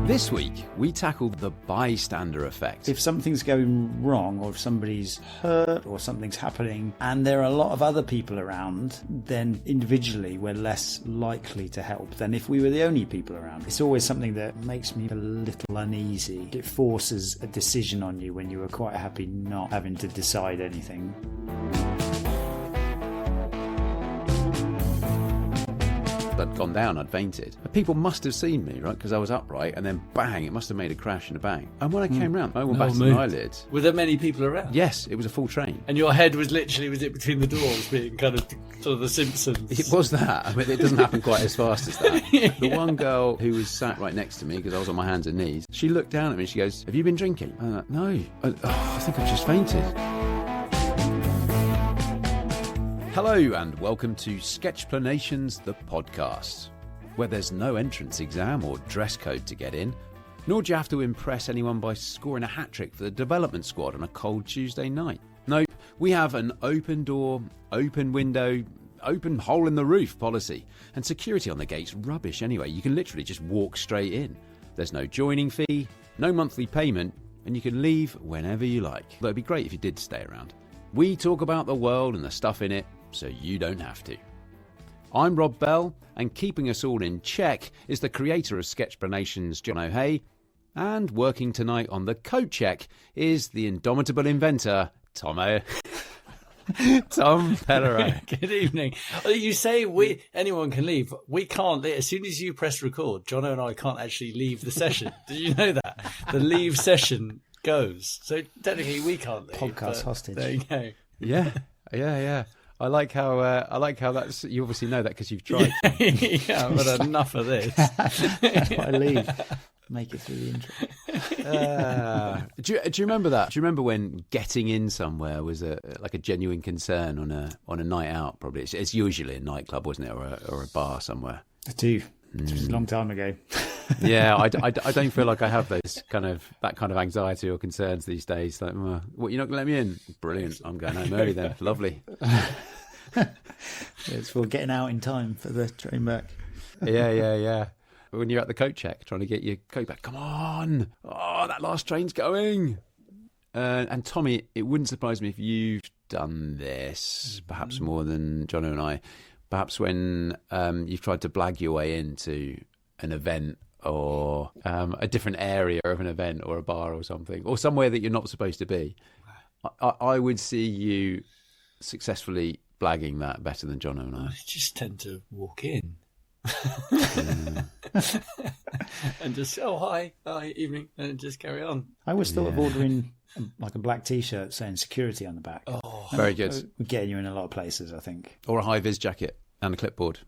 This week, we tackled the bystander effect. If something's going wrong, or if somebody's hurt, or something's happening, and there are a lot of other people around, then individually we're less likely to help than if we were the only people around. It's always something that makes me a little uneasy. It forces a decision on you when you were quite happy not having to decide anything. I'd gone down, I'd fainted. People must have seen me, right? Because I was upright, and then bang, it must have made a crash and a bang. And when I came round, no one batted an eyelid. Were there many people around? Yes, it was a full train. And your head was it between the doors, being kind of sort of the Simpsons? It was that. I mean, it doesn't happen quite as fast as that. Yeah. The one girl who was sat right next to me, because I was on my hands and knees, she looked down at me and she goes, "Have you been drinking?" I'm like, "No, I think I've just fainted." Hello and welcome to Sketchplanations, the podcast, where there's no entrance exam or dress code to get in, nor do you have to impress anyone by scoring a hat-trick for the development squad on a cold Tuesday night. No, we have an open door, open window, open hole in the roof policy, and security on the gate's rubbish anyway. You can literally just walk straight in. There's no joining fee, no monthly payment, and you can leave whenever you like. Though it'd be great if you did stay around. We talk about the world and the stuff in it, so you don't have to. I'm Rob Bell, and keeping us all in check is the creator of Sketchplanations, Jono, and working tonight on the code check is the indomitable inventor, Tom Pellerin. Good evening. You say anyone can leave. We can't. As soon as you press record, Jono and I can't actually leave the session. Did you know that? The leave session goes. So technically we can't leave. Podcast hostage. There you go. Yeah. I like how that's. You obviously know that because you've tried. Yeah, but enough of this. That's why I leave. Make it through the intro. Do you remember that? Do you remember when getting in somewhere was a genuine concern on a night out? Probably it's usually a nightclub, wasn't it, or a bar somewhere. I do. It was a long time ago. Yeah, I don't feel like I have that kind of anxiety or concerns these days. Like, what, you're not going to let me in? Brilliant. I'm going home early then. Lovely. It's for getting out in time for the train back. Yeah. When you're at the coat check, trying to get your coat back. Come on. Oh, that last train's going. And Tommy, it wouldn't surprise me if you've done this, perhaps more than Jono and I. Perhaps when you've tried to blag your way into an event or a different area of an event or a bar or something, or somewhere that you're not supposed to be. I would see you successfully blagging that better than Jono and I. I just tend to walk in. And just, hi, evening, and just carry on. I always thought of ordering like a black T-shirt saying security on the back. Oh, very good. Would get you in a lot of places, I think. Or a high-vis jacket and a clipboard.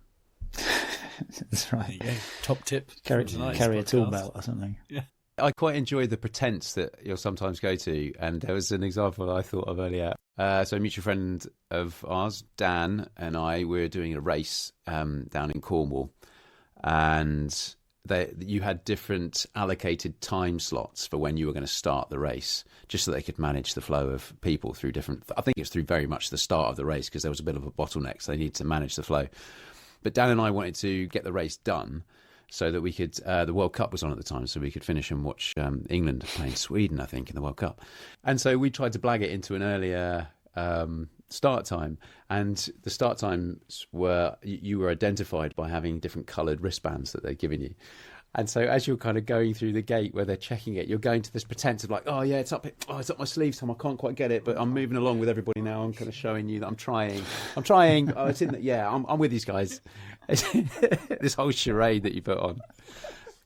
That's right. Yeah. Top tip. Carry a tool belt or something. Yeah. I quite enjoy the pretense that you'll sometimes go to, and there was an example I thought of earlier. So a mutual friend of ours, Dan, and I were doing a race down in Cornwall, and you had different allocated time slots for when you were going to start the race, just so they could manage the flow of people through different. I think it's through very much the start of the race because there was a bit of a bottleneck, so they needed to manage the flow. But Dan and I wanted to get the race done so that we could, the World Cup was on at the time, so we could finish and watch England playing Sweden, I think, in the World Cup. And so we tried to blag it into an earlier start time. And the start times were, you were identified by having different coloured wristbands that they'd given you. And so as you're kind of going through the gate where they're checking it, you're going to this pretense of like, oh yeah, it's up my sleeve, Tom. I can't quite get it, but I'm moving along with everybody now. I'm kind of showing you that I'm trying. Oh, it's in the, yeah, I'm with these guys. This whole charade that you put on,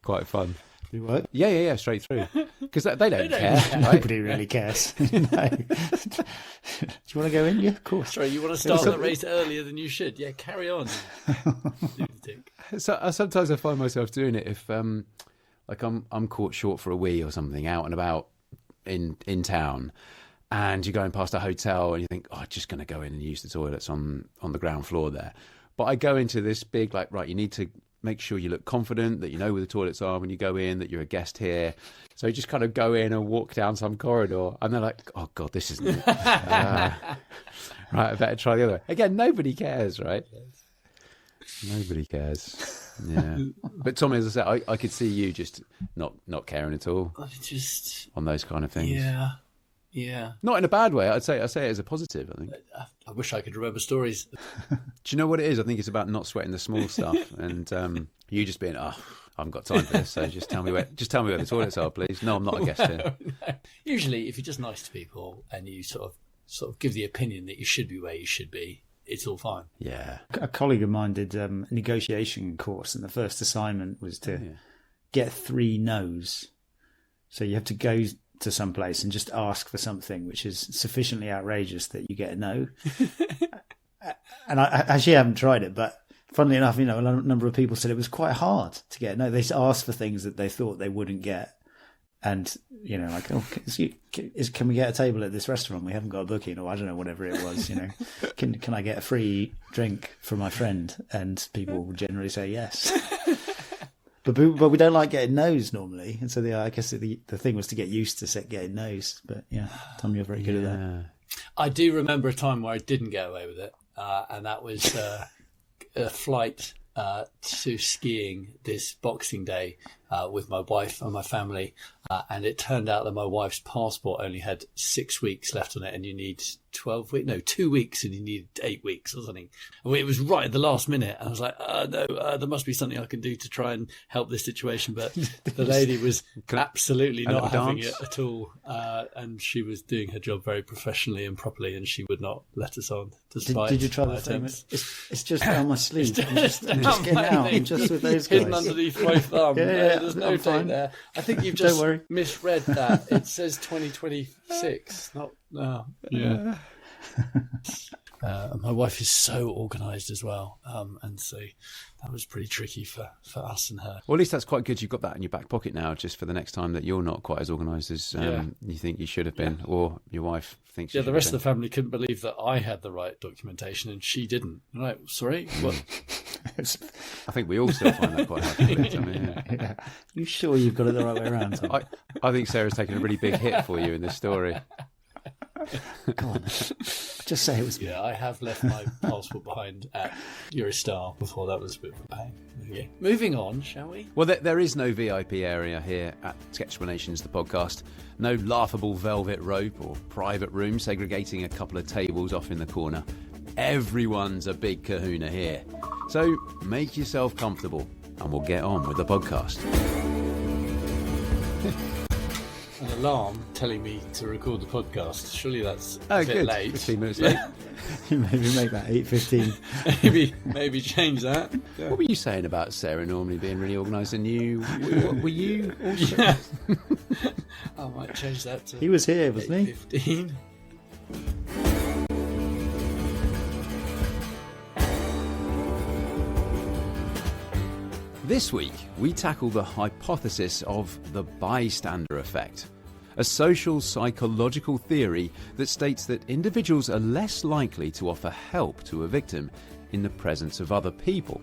quite fun. Do what? Yeah, straight through. Because they don't care. Right? Nobody really cares. No. Do you want to go in? Yeah, of course. Sorry, you want to start the race earlier than you should? Yeah, carry on. So sometimes I find myself doing it if, like I'm caught short for a wee or something out and about in town, and you're going past a hotel and you think, I'm just going to go in and use the toilets on the ground floor there. But I go into this big, like, right, you need to make sure you look confident, that you know where the toilets are when you go in, that you're a guest here. So you just kind of go in and walk down some corridor, and they're like, oh, God, this isn't it. Right, I better try the other way. Again, nobody cares, right? Nobody cares. Yeah. But Tommy, as I said, I could see you just not caring at all on those kind of things. Yeah. Not in a bad way. I say it as a positive, I think. I wish I could remember stories. Do you know what it is? I think it's about not sweating the small stuff, and you just being, I haven't got time for this, so just tell me where the toilets are, please. No, I'm not a guest here. No. Usually, if you're just nice to people and you sort of give the opinion that you should be where you should be, it's all fine. Yeah. A colleague of mine did a negotiation course, and the first assignment was to get 3 no's. So you have to go to some place and just ask for something which is sufficiently outrageous that you get a no. And I actually haven't tried it, but funnily enough, a number of people said it was quite hard to get a no. They asked for things that they thought they wouldn't get. And, like, can we get a table at this restaurant? We haven't got a booking, or I don't know, whatever it was, Can I get a free drink for my friend? And people will generally say yes. But we don't like getting no's normally. And so I guess the thing was to get used to getting no's. But yeah, Tom, you're very good at that. I do remember a time where I didn't get away with it. And that was a flight to skiing this Boxing Day with my wife and my family. And it turned out that my wife's passport only had 6 weeks left on it, and you need 2 weeks, and you need 8 weeks or something. It was right at the last minute. I was like, no, there must be something I can do to try and help this situation. But the lady was absolutely not having it at all. And she was doing her job very professionally and properly, and she would not let us on. Did you try the thing? It's just on my sleeve. I'm just getting out. I'm just with those guys. Hidden underneath my thumb. There's no date there. I think you've just misread that. It says 2026. Yeah. My wife is so organised as well, and so that was pretty tricky for us and her. Well, at least that's quite good. You've got that in your back pocket now, just for the next time that you're not quite as organised as you think you should have been, or your wife thinks. Yeah, the rest of the family couldn't believe that I had the right documentation and she didn't. Right? Sorry, what? I think we all still find that quite hard to believe. You sure you've got it the right way around, Tom? I think Sarah's taken a really big hit for you in this story. Go on, just say it was me. Yeah, I have left my passport behind at Eurostar before. That was a bit of a pain. Yeah. Moving on, shall we? Well, there is no VIP area here at Sketchplanations, the podcast. No laughable velvet rope or private room segregating a couple of tables off in the corner. Everyone's a big kahuna here. So make yourself comfortable and we'll get on with the podcast. An alarm telling me to record the podcast. Surely that's a bit late. 15 minutes late. Maybe make that 8:15. maybe change that. Yeah. What were you saying about Sarah normally being really organised and you? Were you also? Yeah. I might change that to. He was here, wasn't he? 15. This week, we tackle the hypothesis of the bystander effect, a social psychological theory that states that individuals are less likely to offer help to a victim in the presence of other people.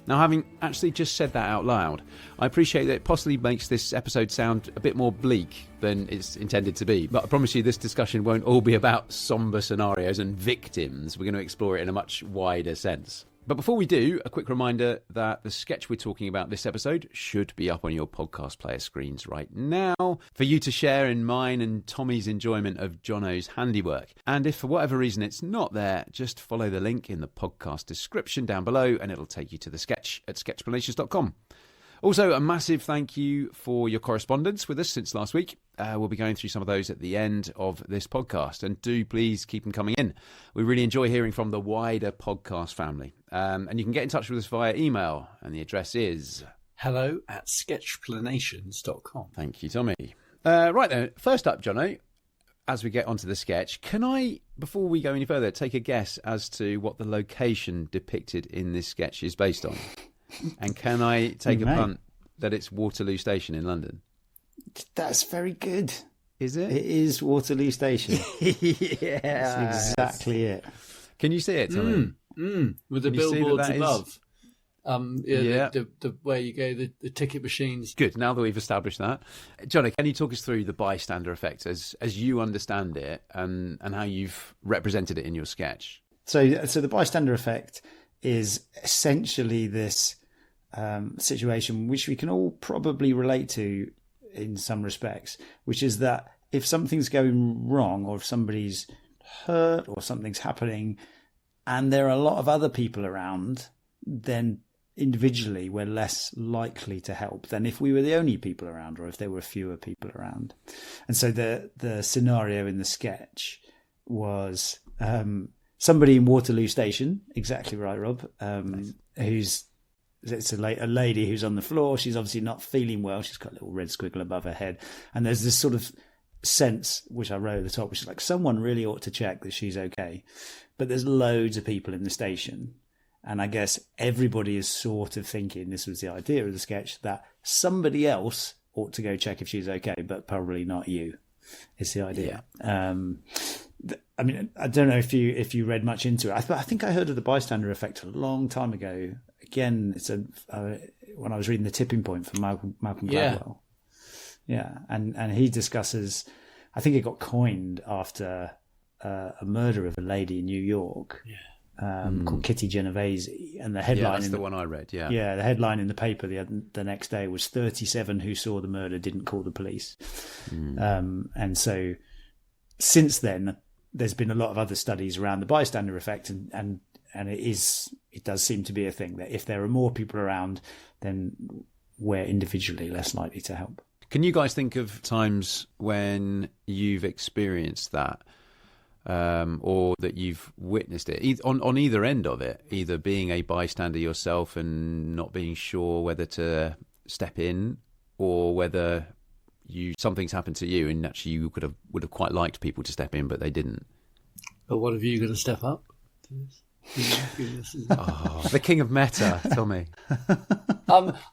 Now, having actually just said that out loud, I appreciate that it possibly makes this episode sound a bit more bleak than it's intended to be, but I promise you this discussion won't all be about somber scenarios and victims. We're going to explore it in a much wider sense. But before we do, a quick reminder that the sketch we're talking about this episode should be up on your podcast player screens right now for you to share in mine and Tommy's enjoyment of Jono's handiwork. And if for whatever reason it's not there, just follow the link in the podcast description down below and it'll take you to the sketch at sketchplanations.com. Also, a massive thank you for your correspondence with us since last week. We'll be going through some of those at the end of this podcast. And do please keep them coming in. We really enjoy hearing from the wider podcast family. And you can get in touch with us via email. And the address is hello@sketchplanations.com. Thank you, Tommy. Right then, first up, Jono, as we get onto the sketch, can I, before we go any further, take a guess as to what the location depicted in this sketch is based on? And can I take a punt that it's Waterloo Station in London? That's very good. Is it? It is Waterloo Station. Yeah. That's exactly it. Can you see it, Tommy? With the billboards above. The where you go, the ticket machines. Good, now that we've established that. Johnny, can you talk us through the bystander effect as you understand it and how you've represented it in your sketch? So the bystander effect is essentially this situation which we can all probably relate to in some respects, which is that if something's going wrong or if somebody's hurt or something's happening and there are a lot of other people around, then individually we're less likely to help than if we were the only people around or if there were fewer people around. And so the scenario in the sketch was somebody in Waterloo Station, exactly right, Rob, it's a lady who's on the floor. She's obviously not feeling well. She's got a little red squiggle above her head. And there's this sort of sense, which I wrote at the top, which is like someone really ought to check that she's okay. But there's loads of people in the station. And I guess everybody is sort of thinking, this was the idea of the sketch, that somebody else ought to go check if she's okay, but probably not you. It's the idea. Yeah. I mean, I don't know if you read much into it. I think I heard of the Bystander Effect a long time ago. Again, it's when I was reading The Tipping Point from Malcolm Gladwell. Yeah, and he discusses, I think it got coined after a murder of a lady in New York called Kitty Genovese. And the headline... that's the one I read, yeah. Yeah, the headline in the paper the next day was 37 who saw the murder didn't call the police. And so since then, there's been a lot of other studies around the bystander effect, and it does seem to be a thing that if there are more people around, then we're individually less likely to help. Can you guys think of times when you've experienced that, or that you've witnessed it on either end of it, either being a bystander yourself and not being sure whether to step in, or whether something's happened to you and actually you would have quite liked people to step in, but they didn't? But what, have you going to step up to this? The king of meta, Tommy.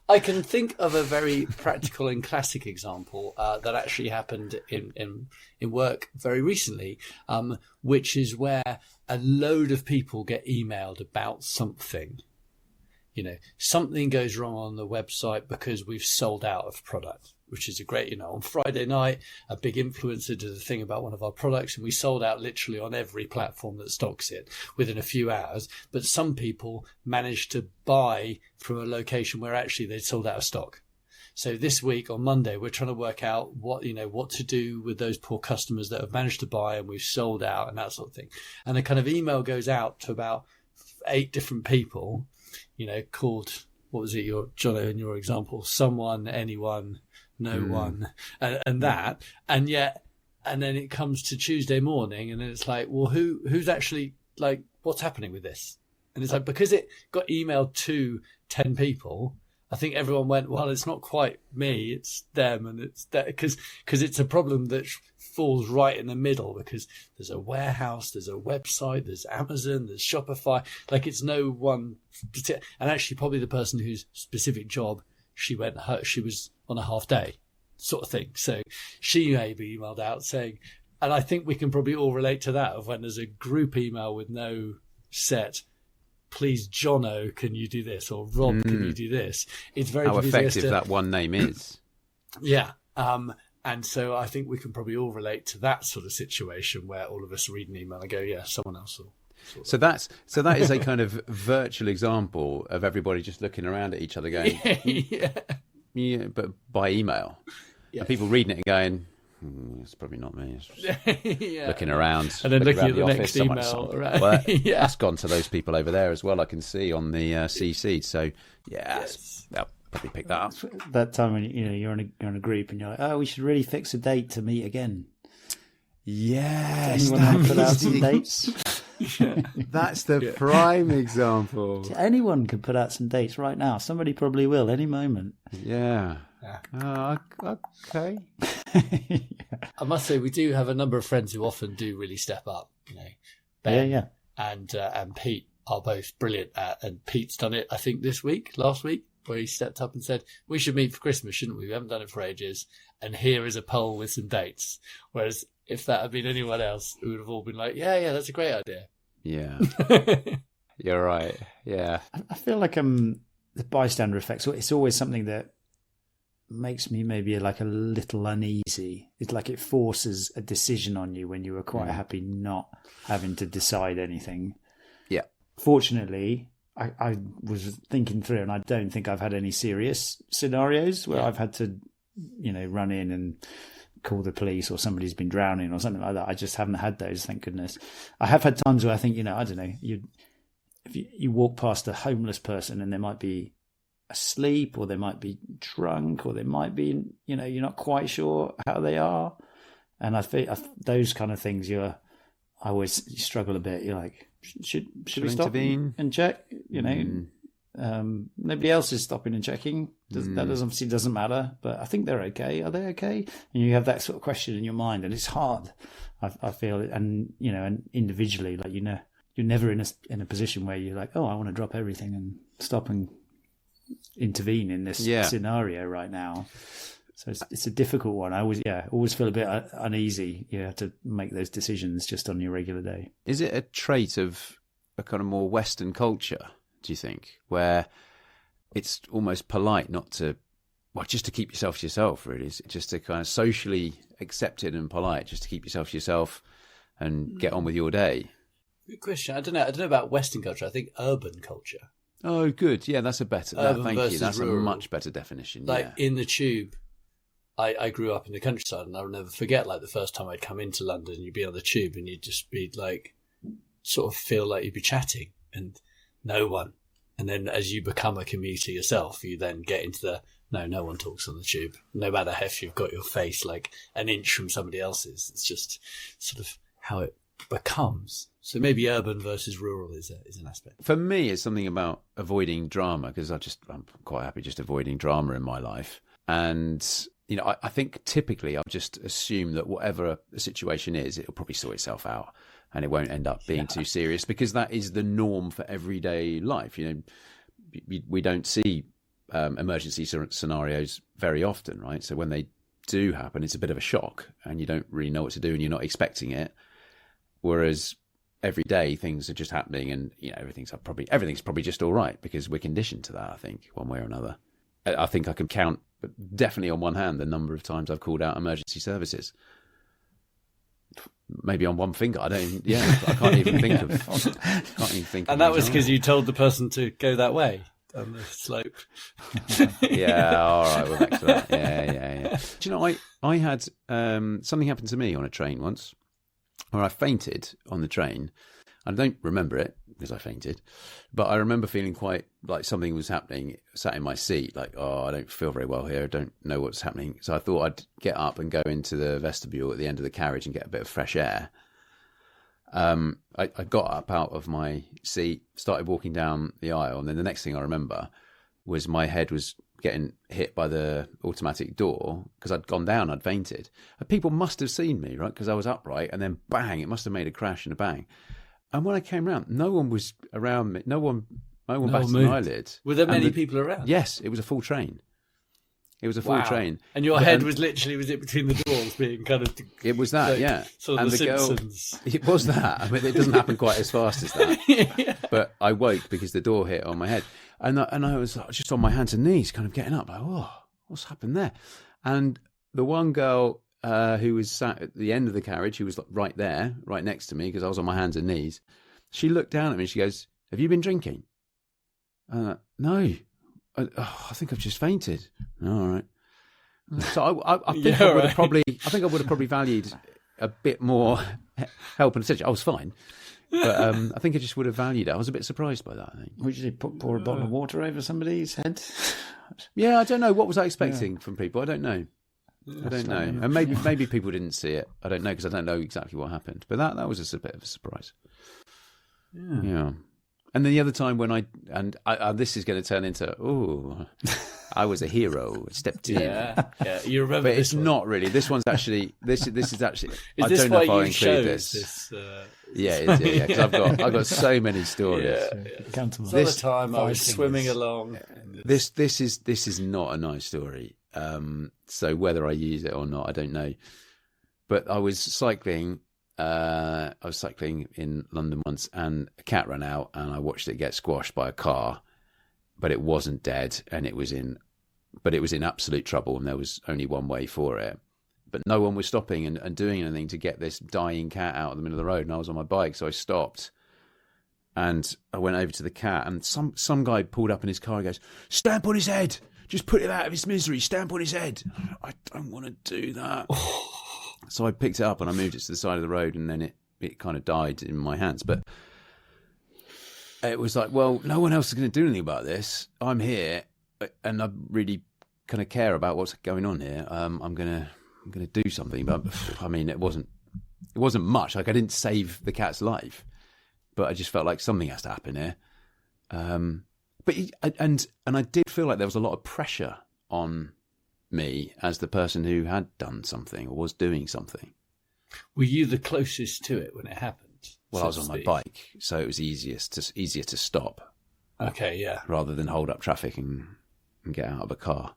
I can think of a very practical and classic example that actually happened in work very recently, which is where a load of people get emailed about something. Something goes wrong on the website because we've sold out of product, which is a great, on Friday night, a big influencer did a thing about one of our products and we sold out literally on every platform that stocks it within a few hours. But some people managed to buy from a location where actually they'd sold out of stock. So this week on Monday, we're trying to work out what to do with those poor customers that have managed to buy and we've sold out and that sort of thing. And a kind of email goes out to about 8 different people, called, what was it, Jono, in your example, someone, anyone, no one, and that, and then it comes to Tuesday morning, and then it's like, well, who's actually, like, what's happening with this? And it's like, because it got emailed to 10 people, I think everyone went, well, it's not quite me, it's them, and it's that, because it's a problem that falls right in the middle, because there's a warehouse, there's a website, there's Amazon, there's Shopify, like it's no one, and actually probably the person whose specific job she was on a half day sort of thing. So she may be emailed out saying, and I think we can probably all relate to that, of when there's a group email with no set, please, Jono, can you do this? Or Rob, can you do this? It's very how effective that one name is. Yeah. And so I think we can probably all relate to that sort of situation where all of us read an email and go, yeah, someone else will. So that is a kind of virtual example of everybody just looking around at each other going, yeah, but by email. Yeah. And people reading it and going, it's probably not me. Yeah. Looking around. And then looking at the office, next email. Right. Well, that's gone to those people over there as well, I can see on the CC. So, they'll probably pick that up. That time when you're in a group and you're like, oh, we should really fix a date to meet again. Yes. Anyone put out some dates? That's the prime example. Anyone could put out some dates right now. Somebody probably will any moment. Yeah. Okay. I must say, we do have a number of friends who often do really step up. Ben and Pete are both brilliant at, and Pete's done it, I think, last week, where he stepped up and said, we should meet for Christmas, shouldn't we? We haven't done it for ages. And here is a poll with some dates. Whereas if that had been anyone else, it would have all been like, yeah, that's a great idea. Yeah. You're right. Yeah. I feel like the bystander effect, it's always something that makes me maybe like a little uneasy. It's like it forces a decision on you when you were quite happy not having to decide anything. Yeah. Fortunately, I was thinking through, and I don't think I've had any serious scenarios where I've had to, run in and call the police or somebody's been drowning or something like that. I just haven't had those, thank goodness. I have had times where I think, I don't know, if you walk past a homeless person and they might be asleep or they might be drunk or they might be, you're not quite sure how they are. And I think those kind of things, I always struggle a bit. You're like, should we stop intervene and check? Nobody else is stopping and checking. That obviously doesn't matter. But I think they're okay. Are they okay? And you have that sort of question in your mind, and it's hard. I feel, and and individually, like you're never in a position where you're like, oh, I want to drop everything and stop and intervene in this scenario right now. So it's a difficult one. I always feel a bit uneasy. You have to make those decisions just on your regular day. Is it a trait of a kind of more Western culture, do you think, where it's almost polite not to, just to keep yourself to yourself, really? Is it just to kind of socially accepted and polite, just to keep yourself to yourself and get on with your day? Good question. I don't know about Western culture. I think urban culture. Oh, good. Yeah, that's a better. Thank you. That's rural. A much better definition. Like in the tube. I grew up in the countryside, and I'll never forget, like, the first time I'd come into London, you'd be on the tube and you'd just be like, sort of feel like you'd be chatting and no one. And then as you become a commuter yourself, you then get into no one talks on the tube, no matter if you've got your face like an inch from somebody else's. It's just sort of how it becomes. So maybe urban versus rural is an aspect. For me, it's something about avoiding drama, because I'm quite happy just avoiding drama in my life. And I think typically I'll just assume that whatever the situation is, it'll probably sort itself out and it won't end up being too serious, because that is the norm for everyday life. We don't see emergency scenarios very often, right? So when they do happen, it's a bit of a shock and you don't really know what to do and you're not expecting it. Whereas every day things are just happening and, everything's probably just all right because we're conditioned to that, I think, one way or another. I think I can count definitely on one hand the number of times I've called out emergency services. Maybe on one finger. I can't even think of. And that was because you told the person to go that way on the slope. Yeah, all right, we're back to that. Yeah. Do you know, I had something happen to me on a train once where I fainted on the train. I don't remember it because I fainted, but I remember feeling quite like something was happening, sat in my seat, like, I don't feel very well here. I don't know what's happening. So I thought I'd get up and go into the vestibule at the end of the carriage and get a bit of fresh air. I got up out of my seat, started walking down the aisle, and then the next thing I remember was my head was getting hit by the automatic door because I'd gone down, I'd fainted. And people must have seen me, right? Because I was upright, and then bang, it must have made a crash and a bang. And when I came round, no one was around me. No one batted an eyelid. Were there many people around? Yes, it was a full train. It was a full train. And your head was it between the doors being kind of... It was that, yeah. Sort of the Simpsons. It was that. I mean, it doesn't happen quite as fast as that. Yeah. But I woke because the door hit on my head. And I was just on my hands and knees kind of getting up. Like, what's happened there? And the one girl... who was sat at the end of the carriage, who was right there, right next to me, because I was on my hands and knees. She looked down at me and she goes, "Have you been drinking?" No. I think I've just fainted. All right. So I think I would have probably valued a bit more help and attention. I was fine. But I think I just would have valued it. I was a bit surprised by that, I think. Would you pour a bottle of water over somebody's head? Yeah, I don't know. What was I expecting from people? I don't know. I don't know. And maybe people didn't see it. I don't know, because I don't know exactly what happened. But that was just a bit of a surprise. Yeah. And then the other time when I this is going to turn into, I was a hero, stepped in. Yeah, you remember but this it's one. Not really. This one's actually, this is actually, is I this don't know if why I'll you include chose this. Yeah, because I've got so many stories. Countable. This time I was swimming along. This is not a nice story. So whether I use it or not, I don't know. But I was cycling. I was cycling in London once, and a cat ran out, and I watched it get squashed by a car. But it wasn't dead, and it was in absolute trouble, and there was only one way for it. But no one was stopping and doing anything to get this dying cat out of the middle of the road. And I was on my bike, so I stopped. And I went over to the cat, and some guy pulled up in his car and goes, "Stamp on his head. Just put him out of his misery. Stamp on his head." I don't want to do that. So I picked it up and I moved it to the side of the road, and then it kind of died in my hands. But it was like, well, no one else is going to do anything about this. I'm here, and I really kind of care about what's going on here. I'm gonna do something. But I mean, it wasn't much. Like, I didn't save the cat's life, but I just felt like something has to happen here. But I did feel like there was a lot of pressure on me as the person who had done something or was doing something. Were you the closest to it when it happened? Well, I was on my bike, so it was easier to stop. Okay, yeah. Rather than hold up traffic and get out of a car.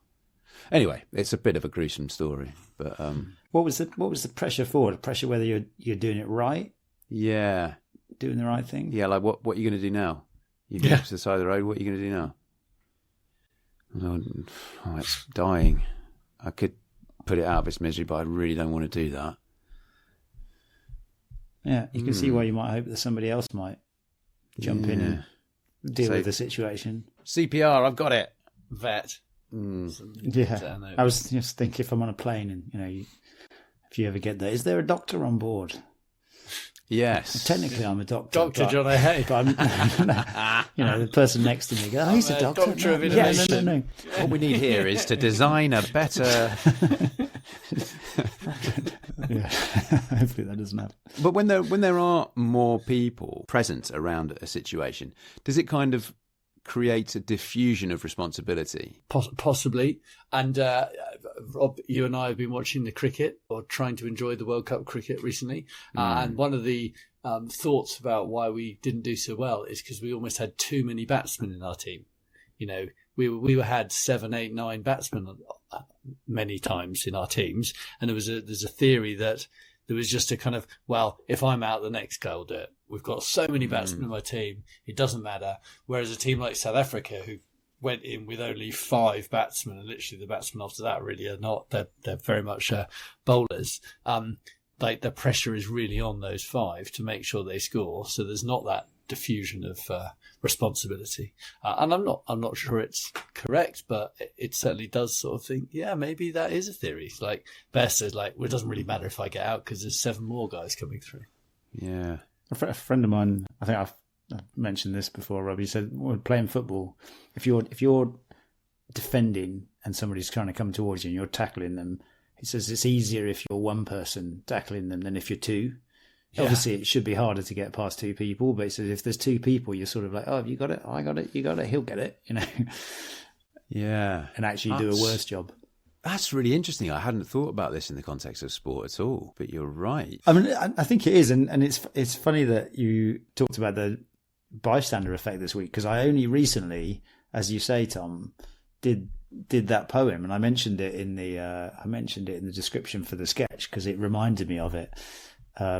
Anyway, it's a bit of a gruesome story, but what was the pressure for? The pressure whether you're doing it right? Yeah, doing the right thing. Yeah, like what are you going to do now? You moved to the side of the road. What are you going to do now? Oh, it's dying. I could put it out of its misery, but I really don't want to do that. Yeah, you can see why you might hope that somebody else might jump in and deal with the situation. CPR, I've got it. Vet. Yeah, I was just thinking, if I'm on a plane and if you ever get there, is there a doctor on board? Yes. Technically, I'm a doctor. Dr. John O'Hay. But the person next to me goes, "Oh, he's a doctor." Doctor of innovation. No. What we need here is to design a better. Yeah, hopefully that doesn't happen. But when there are more people present around a situation, does it kind of create a diffusion of responsibility? Possibly. And Rob, you and I have been watching the cricket, or trying to enjoy the World Cup cricket recently. And one of the thoughts about why we didn't do so well is because we almost had too many batsmen in our team. We had 7, 8, 9 batsmen many times in our teams, and there's a theory that there was just a kind of, well, if I'm out, the next guy will do it. We've got so many batsmen in my team, it doesn't matter. Whereas a team like South Africa, who went in with only 5 batsmen, and literally the batsmen after that really are not, they're very much bowlers. Like, the pressure is really on those 5 to make sure they score. So there's not that diffusion of responsibility. And I'm not sure it's correct, but it certainly does sort of think, yeah, maybe that is a theory. Like Bear says, well, it doesn't really matter if I get out because there's 7 more guys coming through. Yeah. A friend of mine, I think I've mentioned this before, Rob, he said, when playing football, if you're defending and somebody's trying to come towards you and you're tackling them, he says it's easier if you're one person tackling them than if you're 2. Yeah. Obviously, it should be harder to get past 2 people, but he says if there's 2 people, you're sort of like, oh, have you got it? I got it. You got it. He'll get it, Yeah. And actually do a worse job. That's really interesting. I hadn't thought about this in the context of sport at all, but you're right. I mean, I think it is. And it's funny that you talked about the bystander effect this week, because I only recently, as you say, Tom, did that poem, and I mentioned it in the description for the sketch because it reminded me of it.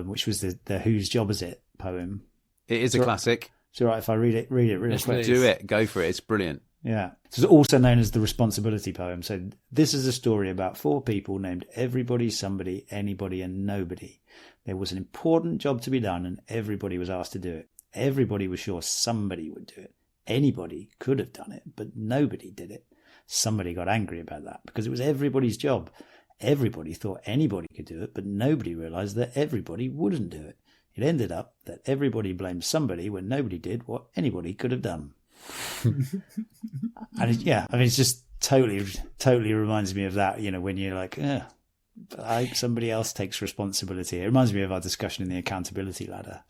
Which was the Whose Job Is It poem. It is a classic. It's all right if I read it really quick. Do it. Go for it. It's brilliant. Yeah. It's also known as the responsibility poem. So this is a story about 4 people named Everybody, Somebody, Anybody and Nobody. There was an important job to be done and everybody was asked to do it. Everybody was sure somebody would do it. Anybody could have done it, but nobody did it. Somebody got angry about that because it was everybody's job. Everybody thought anybody could do it, but nobody realised that everybody wouldn't do it. It ended up that everybody blamed somebody when nobody did what anybody could have done. And it's just totally reminds me of that, when you're like, somebody else takes responsibility. It reminds me of our discussion in the accountability ladder.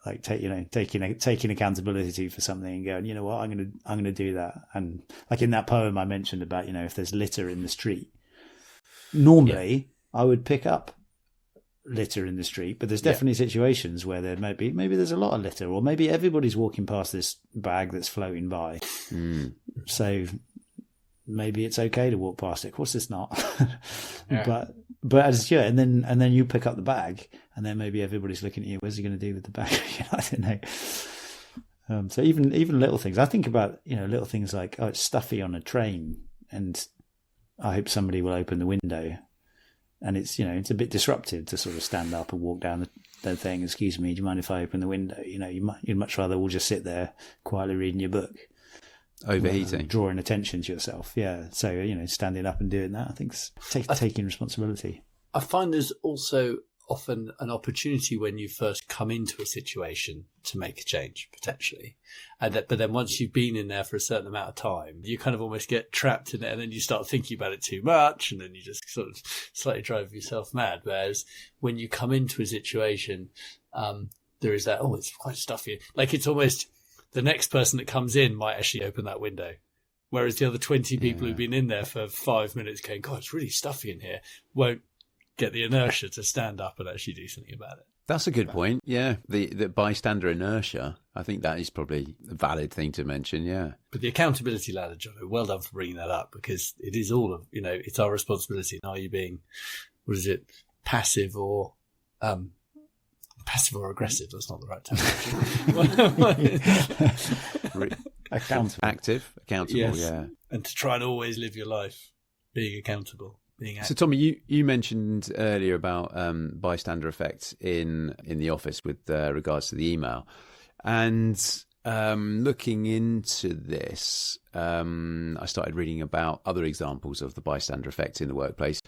Like taking accountability for something and going, you know what, I'm gonna do that. And like in that poem I mentioned about, if there's litter in the street, normally I would pick up litter in the street, but there's definitely situations where there maybe there's a lot of litter, or maybe everybody's walking past this bag that's floating by. So maybe it's okay to walk past it. Of course it's not. But and then you pick up the bag, and then maybe everybody's looking at you. What's he going to do with the bag? I don't know. So even little things. I think about little things like, oh, it's stuffy on a train, and I hope somebody will open the window. And it's, it's a bit disruptive to sort of stand up and walk down the thing. Excuse me, do you mind if I open the window? You'd much rather all just sit there quietly reading your book. Overheating. Drawing attention to yourself. Yeah. So, standing up and doing that, I think taking responsibility. I find there's also often an opportunity when you first come into a situation to make a change, potentially. But then once you've been in there for a certain amount of time, you kind of almost get trapped in it, and then you start thinking about it too much, and then you just sort of slightly drive yourself mad. Whereas when you come into a situation, there is that, it's quite stuffy. Like, it's almost the next person that comes in might actually open that window. Whereas the other 20 people who've been in there for 5 minutes going, God, it's really stuffy in here, won't get the inertia to stand up and actually do something about it. That's a good point. Yeah. The bystander inertia, I think that is probably a valid thing to mention. Yeah. But the accountability ladder, Jono, well done for bringing that up, because it is all of, it's our responsibility. And are you being, passive or aggressive? That's not the right term. Accountable. Accountable, yes. Yeah. And to try and always live your life being accountable. So, Tommy, you mentioned earlier about bystander effect in the office with regards to the email. And looking into this, I started reading about other examples of the bystander effect in the workplace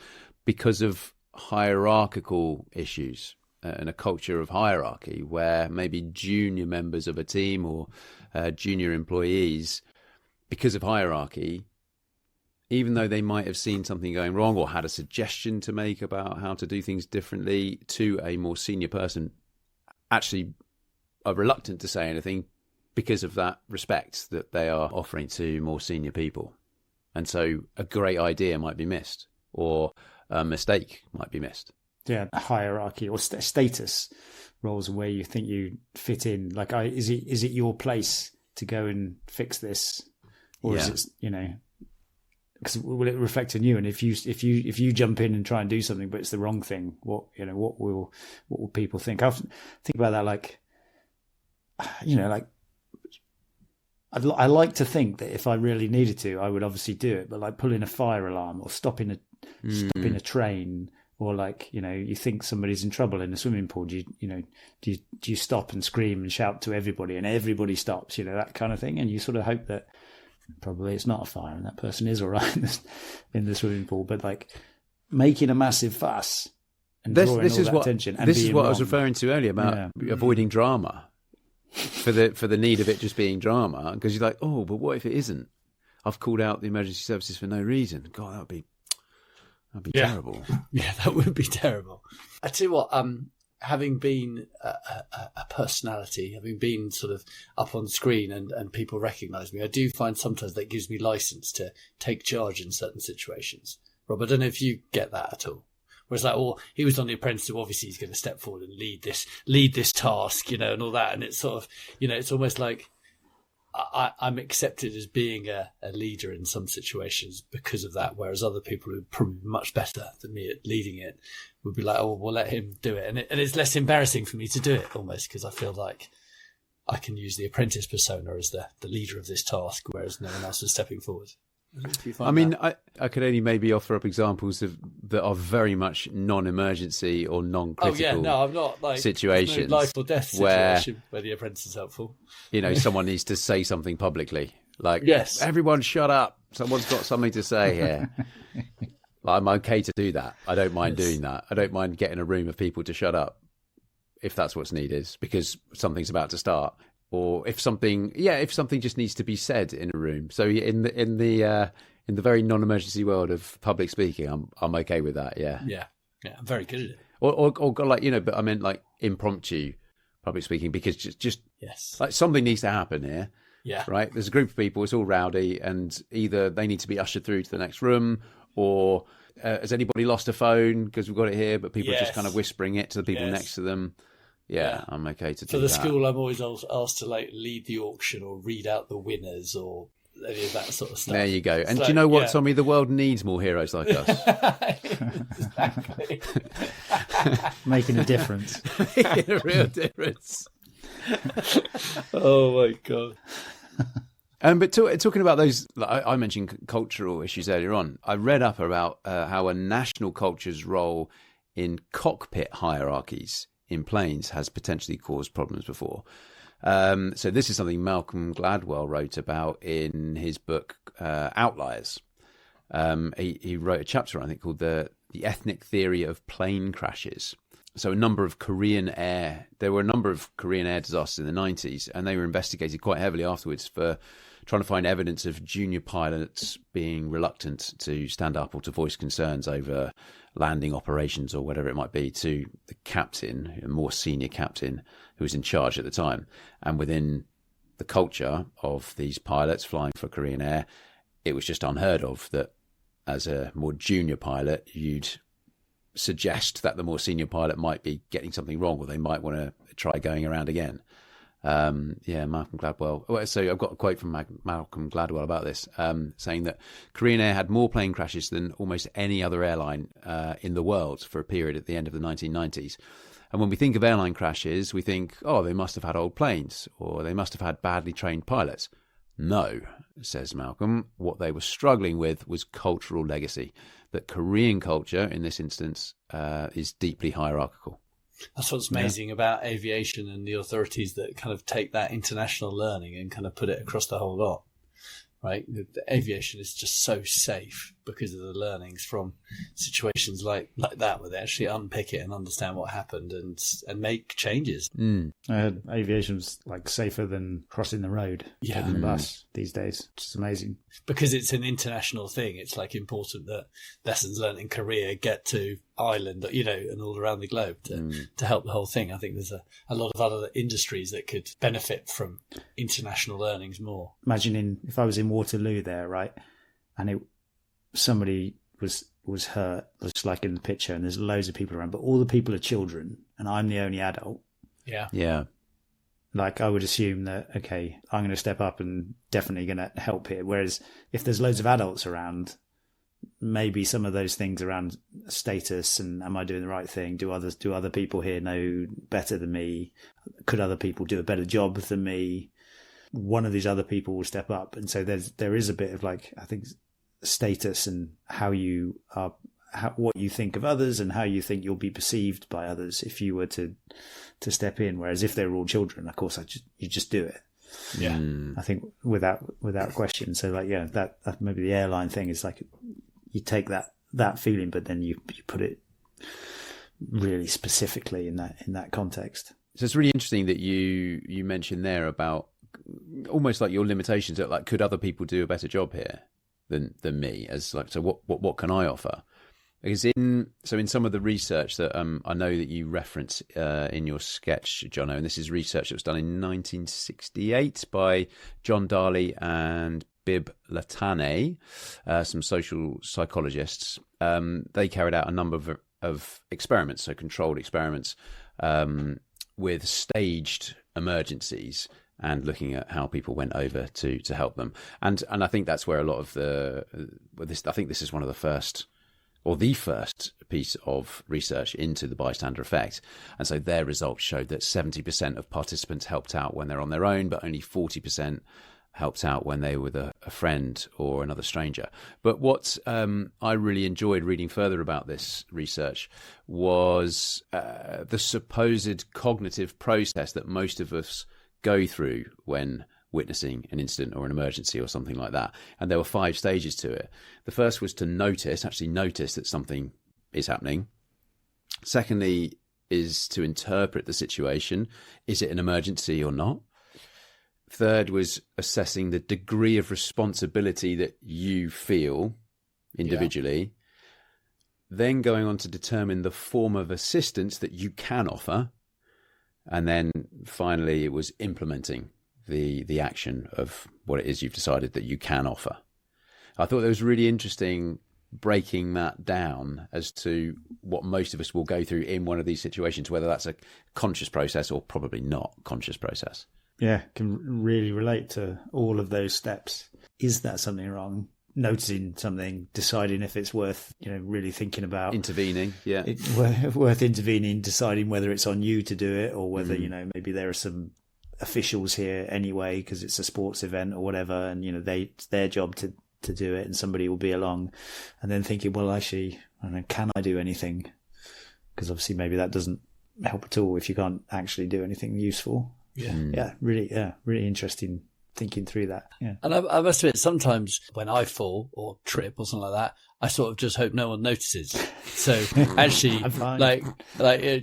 because of hierarchical issues and a culture of hierarchy where maybe junior members of a team or junior employees, because of hierarchy, even though they might have seen something going wrong or had a suggestion to make about how to do things differently to a more senior person, actually are reluctant to say anything because of that respect that they are offering to more senior people. And so a great idea might be missed, or a mistake might be missed. Yeah, hierarchy or status roles where you think you fit in. Like, is it your place to go and fix this, or is it, because will it reflect on you? And if you jump in and try and do something, but it's the wrong thing, what will people think? I often think about that. Like, I like to think that if I really needed to, I would obviously do it. But like pulling a fire alarm or stopping a train, or like, you think somebody's in trouble in a swimming pool, do you stop and scream and shout to everybody and everybody stops, that kind of thing, and you sort of hope that probably it's not a fire and that person is all right in the swimming pool. But like making a massive fuss and drawing all that attention. And this is what I was referring to earlier about avoiding drama for the need of it just being drama, because you're like, oh, but what if it isn't? I've called out the emergency services for no reason. God, that'd be terrible. Yeah, that would be terrible. I tell you what, having been a personality, having been sort of up on screen and people recognise me, I do find sometimes that gives me license to take charge in certain situations. Rob, I don't know if you get that at all. Whereas like, he was on The Apprentice, so obviously he's going to step forward and lead this task, and all that. And it's sort of, it's almost like I'm accepted as being a leader in some situations because of that, whereas other people who are probably much better than me at leading it would be like, oh, we'll let him do it. And it's less embarrassing for me to do it almost, because I feel like I can use the apprentice persona as the leader of this task, whereas no one else is stepping forward. I mean, I could only maybe offer up examples that are very much non-emergency or non-critical. Oh yeah, no, I'm not like situations, no life or death situation where the apprentice is helpful. Someone needs to say something publicly, like, yes, everyone shut up. Someone's got something to say here. I'm okay to do that. I don't mind doing that. I don't mind getting a room of people to shut up if that's what's needed, because something's about to start. Or if something just needs to be said in a room. So in the very non-emergency world of public speaking, I'm okay with that. Yeah, I'm very good at it. Or like, but I meant like impromptu public speaking, because just yes, like something needs to happen here. Yeah, right. There's a group of people. It's all rowdy, and either they need to be ushered through to the next room, or has anybody lost a phone? Because we've got it here, but people are just kind of whispering it to the people next to them. Yeah, I'm okay to do that. For the school, I'm always asked to like lead the auction or read out the winners or any of that sort of stuff. There you go. And do you know what, Tommy? The world needs more heroes like us. Exactly. Making a difference. Making a real difference. Oh my God. But talking about those, like I mentioned cultural issues earlier on. I read up about how a national culture's role in cockpit hierarchies in planes has potentially caused problems before. So this is something Malcolm Gladwell wrote about in his book Outliers. He wrote a chapter, I think, called the Ethnic Theory of Plane Crashes. So there were a number of Korean air disasters in the 90s, and they were investigated quite heavily afterwards for trying to find evidence of junior pilots being reluctant to stand up or to voice concerns over landing operations or whatever it might be to the captain, a more senior captain who was in charge at the time. And within the culture of these pilots flying for Korean Air, it was just unheard of that as a more junior pilot, you'd suggest that the more senior pilot might be getting something wrong, or they might want to try going around again. Malcolm Gladwell. So I've got a quote from Malcolm Gladwell about this, saying that Korean Air had more plane crashes than almost any other airline in the world for a period at the end of the 1990s. And when we think of airline crashes, we think, oh, they must have had old planes, or they must have had badly trained pilots. No, says Malcolm, what they were struggling with was cultural legacy, that Korean culture, in this instance, is deeply hierarchical. That's what's amazing about aviation and the authorities that kind of take that international learning and kind of put it across the whole lot, right? The aviation is just so safe because of the learnings from situations like that, where they actually unpick it and understand what happened and make changes. Aviation's like safer than crossing the road, taking the bus these days, which is amazing. Because it's an international thing. It's like important that lessons learned in Korea get to Ireland, and all around the globe to help the whole thing. I think there's a lot of other industries that could benefit from international learnings more. Imagining if I was in Waterloo there, right, and somebody was hurt, just like in the picture, and there's loads of people around, but all the people are children, and I'm the only adult. Yeah. Like, I would assume that, okay, I'm going to step up and definitely going to help here. Whereas if there's loads of adults around, maybe some of those things around status and am I doing the right thing? Do other people here know better than me? Could other people do a better job than me? One of these other people will step up. And so there is a bit of, like, I think, status and how you are, what you think of others and how you think you'll be perceived by others if you were to step in. Whereas if they were all children, of course, you just do it. Yeah, I think without question. So, like, yeah, that maybe the airline thing is like you take that feeling, but then you put it really specifically in that context. So it's really interesting that you mentioned there about almost like your limitations. That, like, could other people do a better job here than me? As like, so what can I offer? Because in some of the research that I know that you reference in your sketch, Jono, and this is research that was done in 1968 by John Darley and Bib Latane, some social psychologists. They carried out a number of experiments, so controlled experiments, with staged emergencies and looking at how people went over to help them. And I think that's where a lot of I think this is one of the first, or the first piece of research into the bystander effect. And so their results showed that 70% of participants helped out when they're on their own, but only 40% helped out when they were with a friend or another stranger. But what I really enjoyed reading further about this research was the supposed cognitive process that most of us go through when witnessing an incident or an emergency or something like that. And there were 5 stages to it. The first was to actually notice that something is happening. Secondly is to interpret the situation. Is it an emergency or not? Third was assessing the degree of responsibility that you feel individually. Then going on to determine the form of assistance that you can offer. And then finally, it was implementing the action of what it is you've decided that you can offer. I thought that was really interesting, breaking that down as to what most of us will go through in one of these situations, whether that's a conscious process or probably not conscious process. Yeah, can really relate to all of those steps. Is that something wrong? Noticing something, deciding if it's worth, really thinking about. Intervening, yeah. Worth intervening, deciding whether it's on you to do it or whether, maybe there are some officials here anyway because it's a sports event or whatever, and it's their job to do it, and somebody will be along, and then thinking, well, actually, I don't know, can I do anything? Because obviously maybe that doesn't help at all if you can't actually do anything useful. Really interesting thinking through that. Yeah. And I must admit, sometimes when I fall or trip or something like that, I sort of just hope no one notices. So actually, like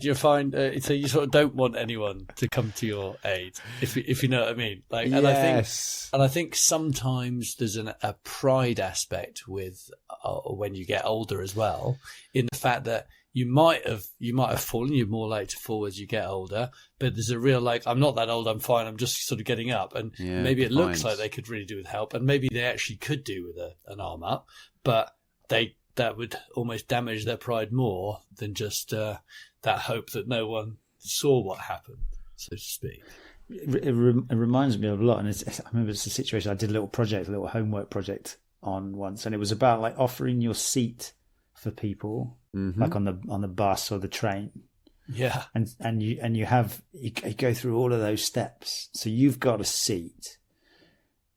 you're fine. So you sort of don't want anyone to come to your aid, if you know what I mean. Like, and yes. I think sometimes there's a pride aspect with when you get older as well, in the fact that you might have fallen. You're more likely to fall as you get older, but there's a real I'm not that old. I'm fine. I'm just sort of getting up, and maybe it looks like they could really do with help, and maybe they actually could do with an arm up, but that would almost damage their pride more than just that hope that no one saw what happened, so to speak. It reminds me of a lot, and I remember it's a situation I did a little homework project on once, and it was about offering your seat for people, like on the bus or the train. Yeah. And you go through all of those steps. So you've got a seat,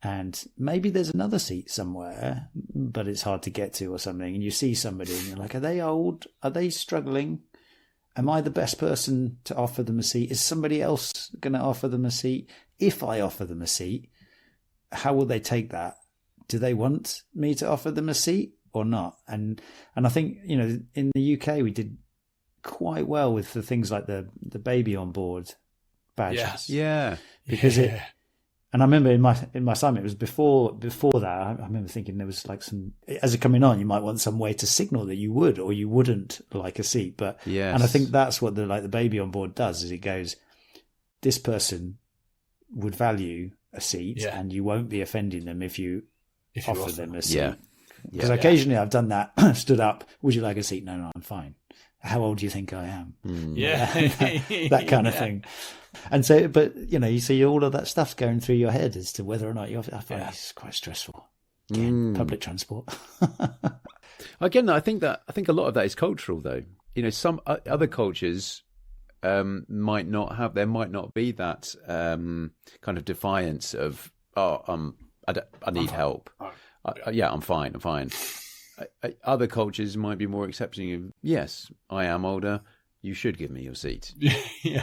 and maybe there's another seat somewhere, but it's hard to get to or something. And you see somebody and you're like, are they old? Are they struggling? Am I the best person to offer them a seat? Is somebody else going to offer them a seat? If I offer them a seat, how will they take that? Do they want me to offer them a seat or not? And I think, in the UK, we did quite well with the things like the baby on board badges. Yeah. Because and I remember in my assignment, it was before that, I remember thinking there was as a coming on, you might want some way to signal that you would or you wouldn't like a seat. But, and I think that's what the baby on board does, is it goes, this person would value a seat and you won't be offending them if you offer them a seat. Yeah. Because occasionally I've done that, stood up, would you like a seat? No, I'm fine. How old do you think I am? That kind of thing. And so, but, you see all of that stuff going through your head as to whether or not I find it's quite stressful. Again, public transport. Again, I think a lot of that is cultural, though. Some other cultures might not be that kind of defiance of, I need help. I'm fine. Other cultures might be more accepting of, yes, I am older, you should give me your seat. Yeah.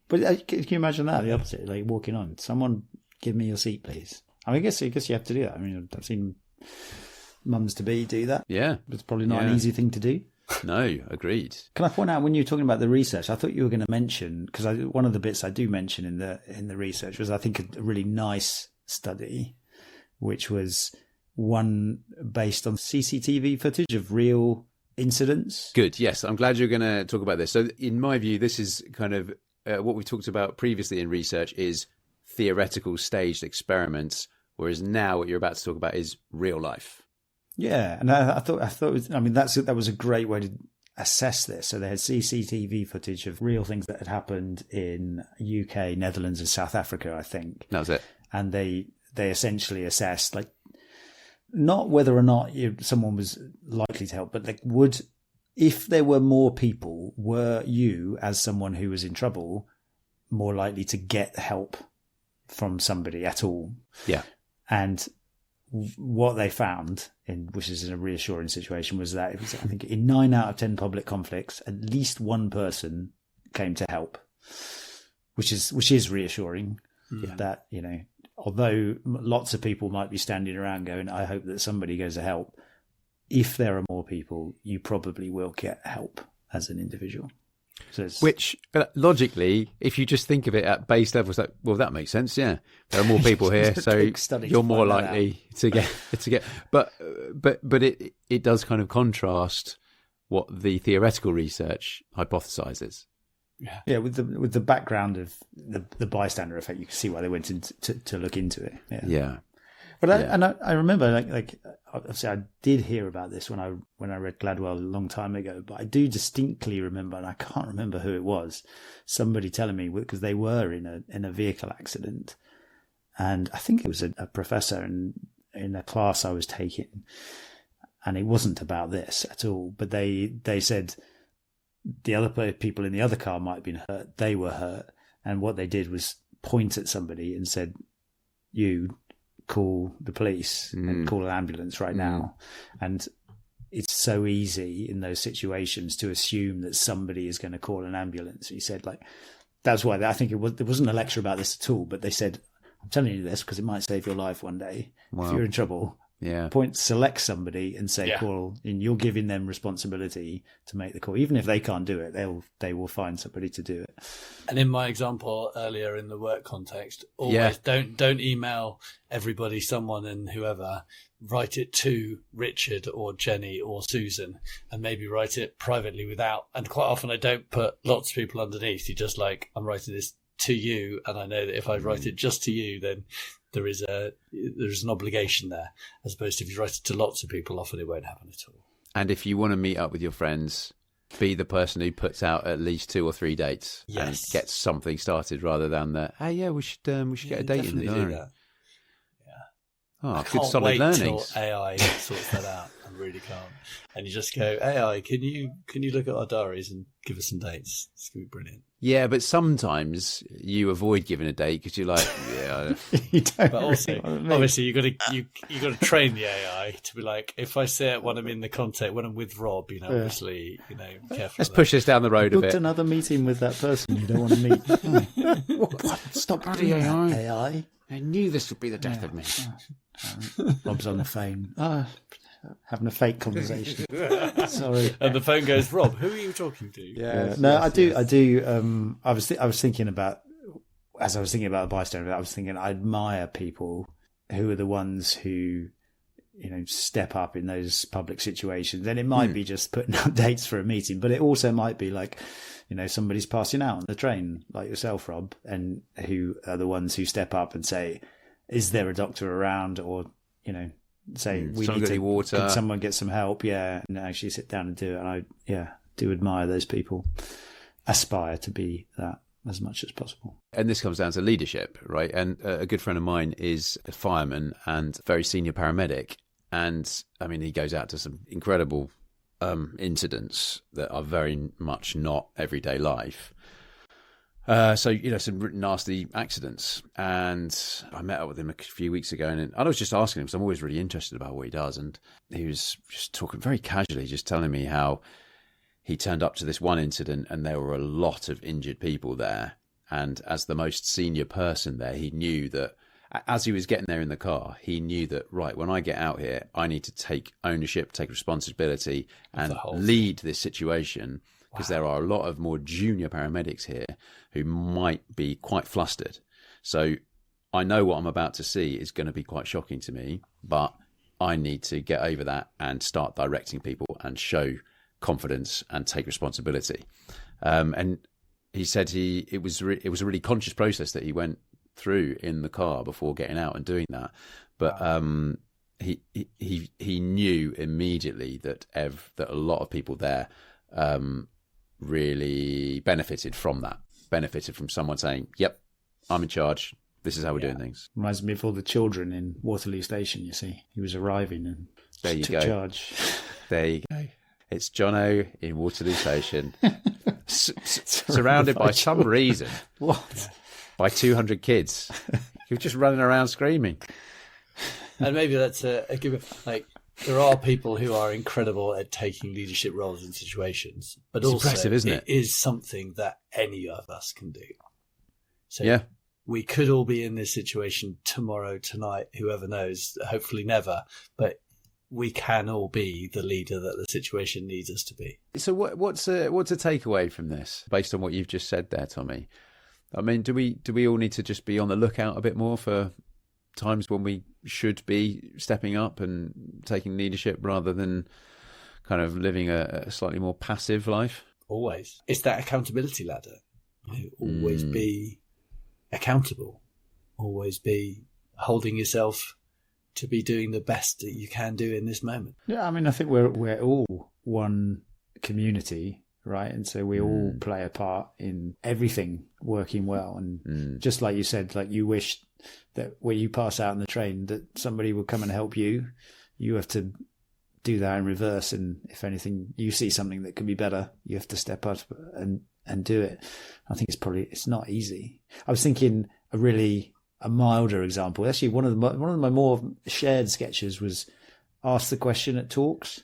But can you imagine that, the opposite, like walking on, someone give me your seat, please? I mean, I guess you have to do that. I mean, I've seen mums-to-be do that. Yeah. It's probably not an easy thing to do. No, agreed. Can I point out, when you were talking about the research, I thought you were going to mention, because one of the bits I do mention in the research was, I think, a really nice study, which was one based on CCTV footage of real incidents. Good. Yes, I'm glad you're going to talk about this. So in my view, this is kind of what we talked about previously in research is theoretical staged experiments, whereas now what you're about to talk about is real life. Yeah, and I thought it was, I mean, that was a great way to assess this. So they had CCTV footage of real things that had happened in UK, Netherlands, and South Africa, I think. That was it. And they essentially assessed, not whether or not someone was likely to help, but if there were more people, were you, as someone who was in trouble, more likely to get help from somebody at all? Yeah. And what they found, which is in a reassuring situation, was that it was, I think, in 9 out of 10 public conflicts, at least one person came to help, which is reassuring. Yeah. That, although lots of people might be standing around going, I hope that somebody goes to help, if there are more people, you probably will get help as an individual. So which, logically, if you just think of it at base level, it's like, well, that makes sense. Yeah, there are more people here, so you're more likely to get. But it does kind of contrast what the theoretical research hypothesizes. Yeah, with the background of the bystander effect, you can see why they went to look into it. Yeah. But I remember, obviously, I did hear about this when I read Gladwell a long time ago. But I do distinctly remember, and I can't remember who it was, somebody telling me, because they were in a vehicle accident, and I think it was a professor in a class I was taking, and it wasn't about this at all. But they said the other people in the other car might have been hurt. They were hurt. And what they did was point at somebody and said, you call the police and call an ambulance right now. And it's so easy in those situations to assume that somebody is going to call an ambulance. He said, like, that's why I think there wasn't a lecture about this at all, but they said, I'm telling you this because it might save your life one day. Wow. If you're in trouble, select somebody and say call, and you're giving them responsibility to make the call. Even if they can't do it, they will find somebody to do it. And in my example earlier in the work context, always don't email everybody, someone and whoever. Write it to Richard or Jenny or Susan, and maybe write it privately without. And quite often I don't put lots of people underneath. You just like, I'm writing this to you, and I know that if I write it just to you, then there is an obligation there, as opposed to if you write it to lots of people, often it won't happen at all. And if you want to meet up with your friends, be the person who puts out at least 2 or 3 dates and gets something started, rather than the, hey, yeah, we should get a date in the diary. That. Oh, good solid learning. Till AI sorts that out. I really can't. And you just go, AI, can you look at our diaries and give us some dates? It's going to be brilliant. Yeah, but sometimes you avoid giving a date because you're like, you don't. But also, obviously, you got to train the AI to be like, if I say it when I'm in the context, when I'm with Rob, obviously, careful. Let's push this down the road a bit. Booked another meeting with that person you don't want to meet. What? Stop doing that, AI. I knew this would be the death of me. Rob's on the phone. Having a fake conversation. Sorry. And the phone goes, Rob, who are you talking to? I do. I was thinking about, as I was thinking about the bystander, I was thinking I admire people who are the ones who, step up in those public situations. And it might be just putting out dates for a meeting, but it also might be like, somebody's passing out on the train, like yourself, Rob, and who are the ones who step up and say, is there a doctor around? Or, say, we need to, water. Can someone get some help? Yeah. And actually sit down and do it. And I, do admire those people, aspire to be that as much as possible. And this comes down to leadership, right? And a good friend of mine is a fireman and very senior paramedic. And I mean, he goes out to some incredible incidents that are very much not everyday life. Some nasty accidents. And I met up with him a few weeks ago, and I was just asking him, because I'm always really interested about what he does. And he was just talking very casually, just telling me how he turned up to this one incident and there were a lot of injured people there. And as the most senior person there, he knew that as he was getting there in the car, he knew that, right, when I get out here, I need to take ownership, take responsibility and lead this situation. Because there are a lot of more junior paramedics here who might be quite flustered. So I know what I'm about to see is going to be quite shocking to me, but I need to get over that and start directing people and show confidence and take responsibility. And he said it was a really conscious process that he went through in the car before getting out and doing that. But he knew immediately that a lot of people there really benefited from someone saying, yep, I'm in charge. This is how we're doing things. Reminds me of all the children in Waterloo Station, you see. He was arriving and took charge. There you go. It's Jono in Waterloo Station, surrounded by some reason. What? By 200 kids. You're just running around screaming. And maybe that's a good, there are people who are incredible at taking leadership roles in situations, but it's also impressive, isn't it? It is something that any of us can do. So we could all be in this situation tomorrow, tonight, whoever knows, hopefully never, but we can all be the leader that the situation needs us to be. So what's a takeaway from this, based on what you've just said there, Tommy? I mean, do we all need to just be on the lookout a bit more for times when we should be stepping up and taking leadership rather than kind of living a slightly more passive life? Always. It's that accountability ladder. Always be accountable. Always be holding yourself to be doing the best that you can do in this moment. Yeah, I mean, I think we're all one community, right? And so we all play a part in everything working well. And just like you said, like you wish that when you pass out on the train that somebody would come and help you. You have to do that in reverse. And if anything, you see something that could be better, you have to step up and and do it. I think it's not easy. I was thinking a milder example. Actually, one of my more shared sketches was ask the question at talks.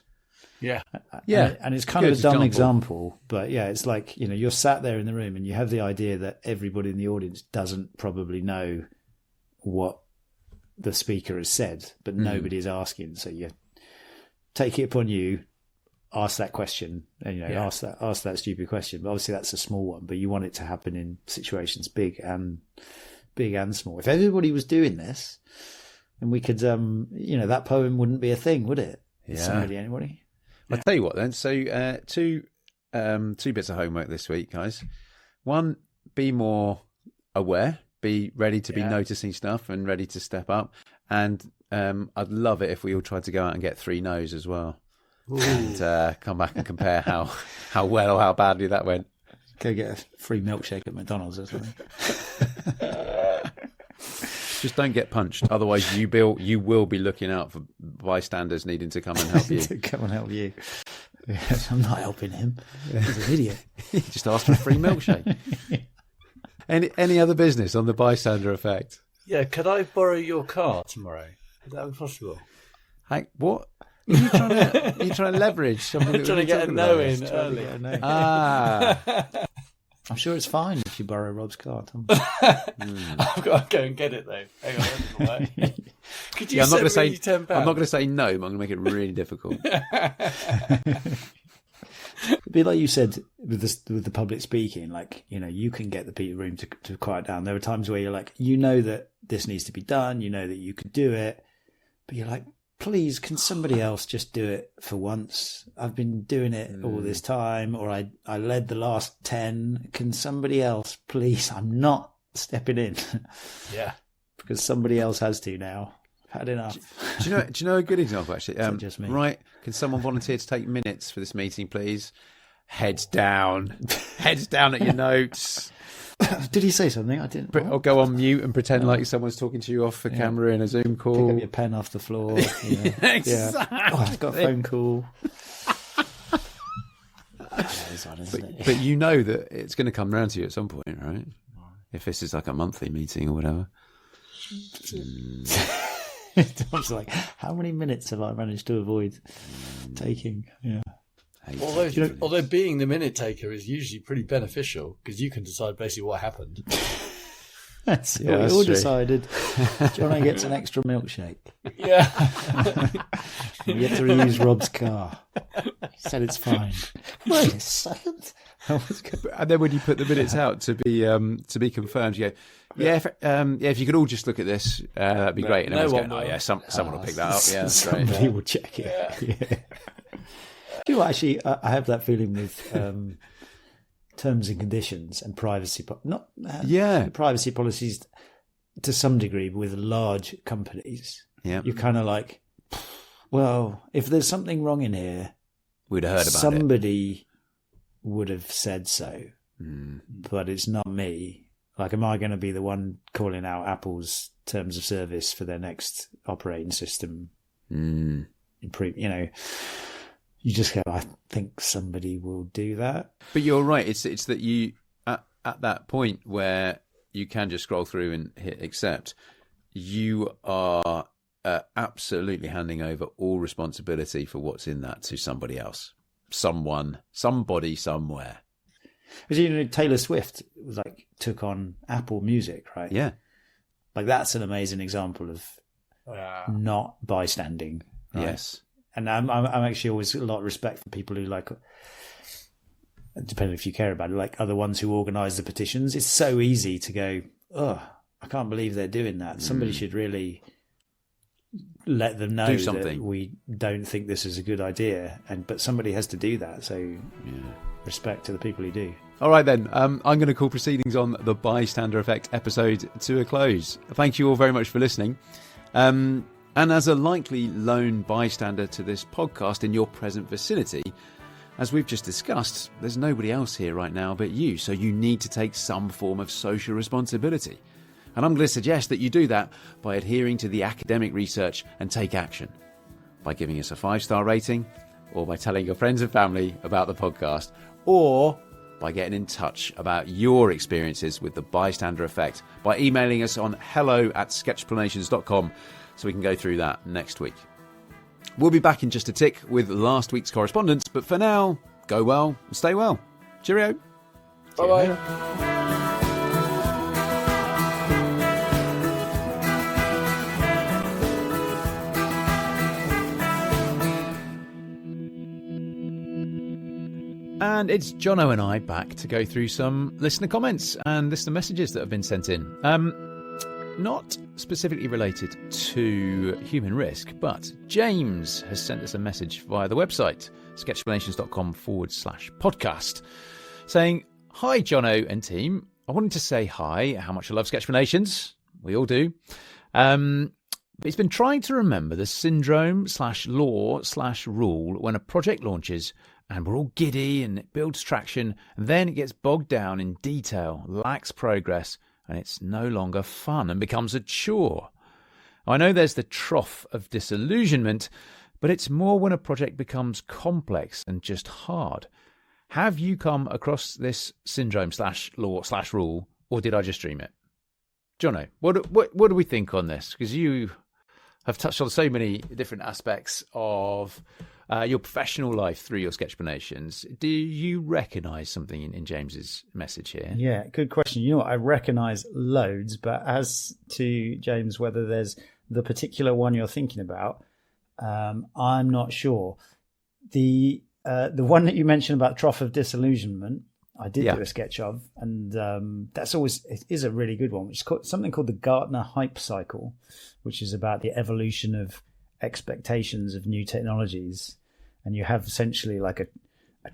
Yeah. And it's kind of a dumb example, but yeah, it's like, you're sat there in the room and you have the idea that everybody in the audience doesn't probably know what the speaker has said, but nobody is asking. So you take it upon you, ask that question, and ask that stupid question. But obviously that's a small one, but you want it to happen in situations big and small. If everybody was doing this, then we could, that poem wouldn't be a thing, would it? Yeah. Anybody? I'll tell you what then. So two bits of homework this week, guys. One, be more aware, be ready to be noticing stuff and ready to step up. And I'd love it if we all tried to go out and get 3 no's as well. Ooh. And come back and compare how well or how badly that went. Go get a free milkshake at McDonald's or something. Just don't get punched. Otherwise, you will be looking out for bystanders needing to come and help you. To come and help you. Yes, I'm not helping him. He's an idiot. He just asked for a free milkshake. Any other business on the bystander effect? Yeah, could I borrow your car tomorrow? Is that possible? Hey, what? Are you trying to leverage something? I'm trying to get a no in early. I'm sure it's fine if you borrow Rob's car, Tom. I've got to go and get it though. Hang on, that doesn't work. Could you send me £10? I'm not going to say no, but I'm going to make it really difficult. It'd be like you said with the public speaking, like, you can get the room to quiet down. There are times where you're like, that this needs to be done, that you could do it, but you're like, please, can somebody else just do it for once? I've been doing it all this time, or I led the last 10. Can somebody else, please? I'm not stepping in. Yeah. Because somebody else has to now. I've had enough. Do you know a good example, actually? Just me. Right. Can someone volunteer to take minutes for this meeting, please? Heads down. Heads down at your notes. Did he say something? I didn't. Or go on mute and pretend like someone's talking to you off the camera in a Zoom call. Pick up your pen off the floor. Exactly. Oh, I've got a phone call. But you know that it's going to come round to you at some point, right? If this is like a monthly meeting or whatever. Tom's like, how many minutes have I managed to avoid taking? Yeah. Although being the minute taker is usually pretty beneficial because you can decide basically what happened. That's we all decided. Jono gets an extra milkshake. Yeah. You get to reuse Rob's car. He said it's fine. Wait a second. And then when you put the minutes out to be confirmed, you go, if you could all just look at this, that'd be great. And everyone's going, someone will pick that up. Yeah, somebody will check it. Yeah. Do you know, actually, I have that feeling with terms and conditions and privacy, privacy policies to some degree, but with large companies. Yeah, you're kind of like, well, if there's something wrong in here, we'd have heard about somebody would have said so, but it's not me. Like, am I going to be the one calling out Apple's terms of service for their next operating system? You just go, I think somebody will do that. But you're right. It's that you, at that point where you can just scroll through and hit accept, you are absolutely handing over all responsibility for what's in that to somebody else. Somebody, somewhere. Because, Taylor Swift took on Apple Music, right? Yeah. Like, that's an amazing example of not bystanding. Right? Yes. And I'm actually always a lot of respect for people who depending if you care about it, are the ones who organise the petitions. It's so easy to go, I can't believe they're doing that. Somebody should really let them know that we don't think this is a good idea. But somebody has to do that. So respect to the people who do. All right, then. I'm going to call proceedings on the Bystander Effect episode to a close. Thank you all very much for listening. And as a likely lone bystander to this podcast in your present vicinity, as we've just discussed, there's nobody else here right now but you, so you need to take some form of social responsibility. And I'm going to suggest that you do that by adhering to the academic research and take action. By giving us a 5-star rating, or by telling your friends and family about the podcast, or by getting in touch about your experiences with the Bystander Effect by emailing us on hello@sketchplanations.com so we can go through that next week. We'll be back in just a tick with last week's correspondence, but for now, go well and stay well. Cheerio. Bye-bye. And it's Jono and I back to go through some listener comments and listener messages that have been sent in. Not specifically related to human risk, but James has sent us a message via the website, sketchplanations.com/podcast, saying, "Hi, Jono and team. I wanted to say hi, how much I love Sketchplanations. We all do. But he's been trying to remember the syndrome/law/rule when a project launches and we're all giddy and it builds traction, and then it gets bogged down in detail, lacks progress, and it's no longer fun and becomes a chore. I know there's the trough of disillusionment, but it's more when a project becomes complex and just hard. Have you come across this syndrome/law/rule, or did I just dream it?" Jono, what do we think on this? Because you have touched on so many different aspects of your professional life through your Sketchplanations. Do you recognise something in James's message here? Yeah, good question. You know what? I recognise loads, but as to James, whether there's the particular one you're thinking about, I'm not sure. The one that you mentioned about trough of disillusionment, I did do a sketch of, and it is a really good one, which is something called the Gartner hype cycle, which is about the evolution of expectations of new technologies. And you have essentially like a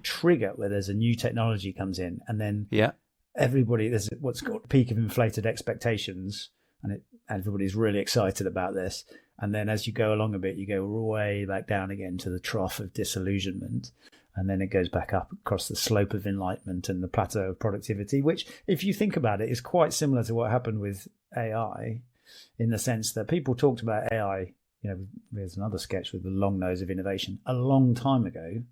trigger where there's a new technology comes in, and then there's what's called peak of inflated expectations, and everybody's really excited about this. And then as you go along a bit, you go way back down again to the trough of disillusionment. And then it goes back up across the slope of enlightenment and the plateau of productivity, which, if you think about it, is quite similar to what happened with AI, in the sense that people talked about AI. You know, there's another sketch with the long nose of innovation a long time ago.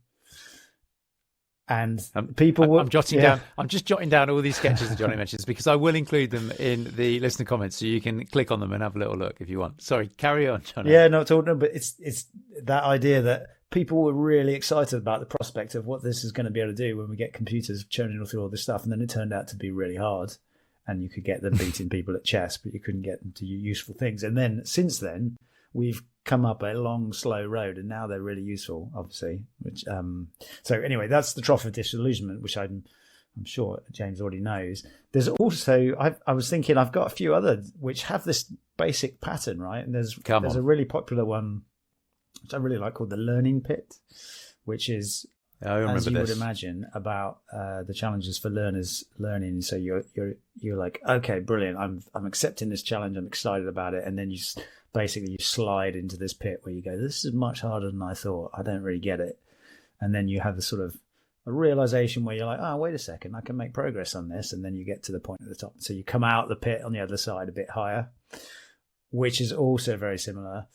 And people I'm jotting down. I'm just jotting down all these sketches that Johnny mentions because I will include them in the listener comments, so you can click on them and have a little look if you want. Sorry, carry on, Johnny. Yeah, not talking, but it's that idea that people were really excited about the prospect of what this is going to be able to do when we get computers churning through all this stuff, and then it turned out to be really hard. And you could get them beating people at chess, but you couldn't get them to useful things. And then since then, we've come up a long, slow road, and now they're really useful, obviously. So anyway, that's the trough of disillusionment, which I'm sure James already knows. There's also, I was thinking, I've got a few others which have this basic pattern, right? And there's a really popular one, which I really like, called the learning pit, which is, as you would imagine, about the challenges for learners learning. So you're like, okay, brilliant. I'm accepting this challenge. I'm excited about it. And then you slide into this pit where you go, this is much harder than I thought. I don't really get it. And then you have the sort of a realization where you're like, oh, wait a second, I can make progress on this. And then you get to the point at the top. So you come out the pit on the other side a bit higher, which is also very similar.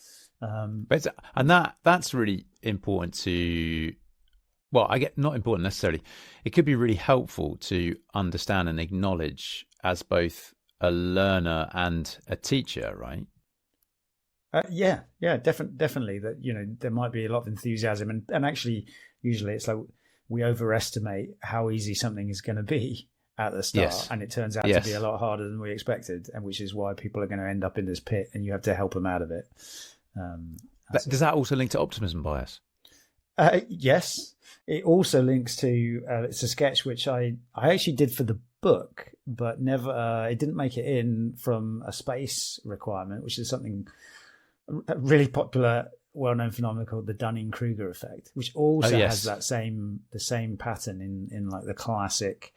That's really important to, well, I get not important necessarily. It could be really helpful to understand and acknowledge as both a learner and a teacher, right? Yeah, definitely. That, you know, there might be a lot of enthusiasm, and actually, usually it's like we overestimate how easy something is going to be at the start, and it turns out to be a lot harder than we expected, and which is why people are going to end up in this pit, and you have to help them out of it. Does that also link to optimism bias? Yes, it also links to. It's a sketch which I actually did for the book, but never. It didn't make it in from a space requirement, which is something. A really popular, well-known phenomenon called the Dunning-Kruger effect, which also has the same pattern in like the classic,